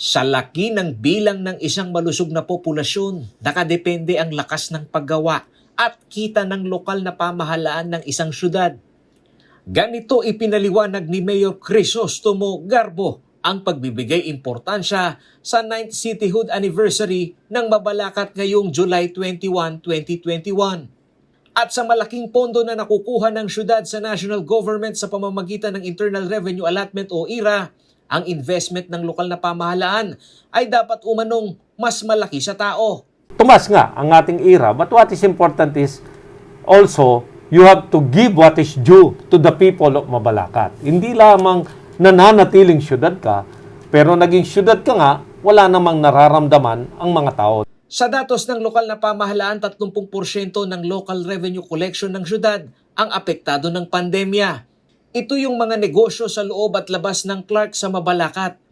Sa laki ng bilang ng isang malusog na populasyon, nakadepende ang lakas ng paggawa at kita ng lokal na pamahalaan ng isang syudad. Ganito ipinaliwanag ni Mayor Crisostomo Garbo ang pagbibigay importansya sa 9th Cityhood Anniversary ng Mabalacat ngayong July 21, 2021. At sa malaking pondo na nakukuha ng syudad sa national government sa pamamagitan ng Internal Revenue Allotment o IRA, ang investment ng lokal na pamahalaan ay dapat umanong mas malaki sa tao. Tumas nga ang ating IRA, but what is important is also you have to give what is due to the people of Mabalacat. Hindi lamang nananatiling syudad ka, pero naging syudad ka nga, wala namang nararamdaman ang mga tao. Sa datos ng lokal na pamahalaan, 30% ng local revenue collection ng syudad ang apektado ng pandemya. Ito yung mga negosyo sa loob at labas ng Clark sa Mabalacat.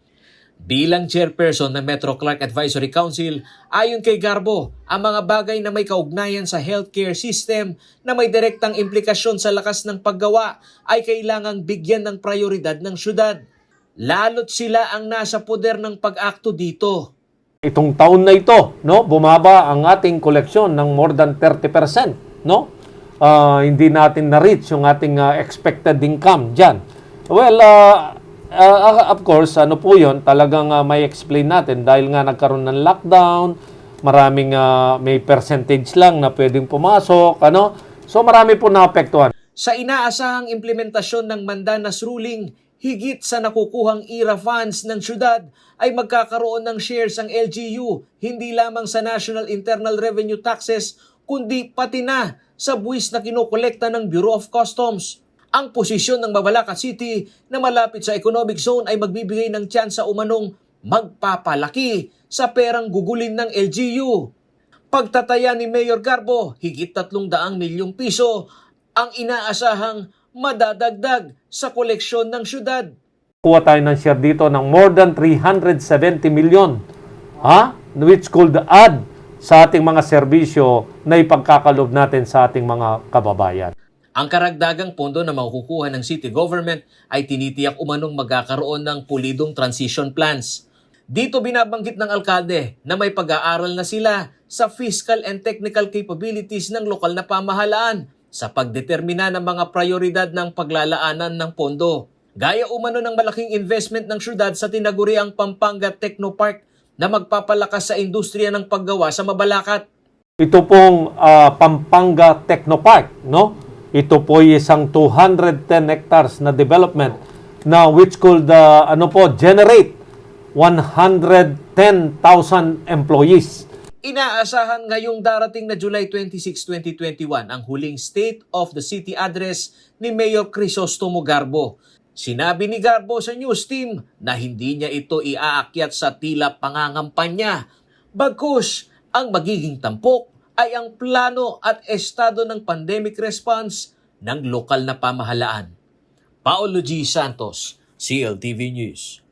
Bilang chairperson ng Metro Clark Advisory Council, ayon kay Garbo, ang mga bagay na may kaugnayan sa healthcare system na may direktang implikasyon sa lakas ng paggawa ay kailangang bigyan ng prioridad ng syudad. Lalo't sila ang nasa poder ng pag-akto dito. Itong taon na ito, no, bumaba ang ating koleksyon ng more than 30%, no? Hindi natin na-reach yung ating expected income dyan. Well, of course, ano po yun, talagang may explain natin dahil nga nagkaroon ng lockdown, maraming may percentage lang na pwedeng pumasok, ano? So marami po naapektuhan. Sa inaasahang implementasyon ng Mandanas ruling, higit sa nakukuhang IRA funds ng syudad ay magkakaroon ng shares ang LGU, hindi lamang sa National Internal Revenue Taxes, kundi pati na sa buwis na kinokolekta ng Bureau of Customs. Ang posisyon ng Mabalacat City na malapit sa economic zone ay magbibigay ng tsansa umanong magpapalaki sa perang gugulin ng LGU. Pagtataya ni Mayor Garbo, higit 300 milyong piso ang inaasahang madadagdag sa koleksyon ng syudad. Kuha tayo ng share dito ng more than 370 million, which could add sa ating mga serbisyo na ipagkakalob natin sa ating mga kababayan. Ang karagdagang pondo na makukuha ng city government ay tinitiyak umanong magkakaroon ng pulidong transition plans. Dito binabanggit ng alkalde na may pag-aaral na sila sa fiscal and technical capabilities ng lokal na pamahalaan sa pagdetermina ng mga prioridad ng paglalaanan ng pondo. Gaya umano ng malaking investment ng syudad sa tinaguriang Pampanga Technopark na magpapalakas sa industriya ng paggawa sa Mabalacat. Ito pong Pampanga Technopark, no? Ito po isang 210 hectares na development na which could generate 110,000 employees. Inaasahan ngayong darating na July 26, 2021 ang huling State of the City Address ni Mayor Crisostomo Garbo. Sinabi ni Garbo sa news team na hindi niya ito iaakyat sa tila pangangampanya. Bagkus, ang magiging tampok ay ang plano at estado ng pandemic response ng lokal na pamahalaan. Paolo G. Santos, CLTV News.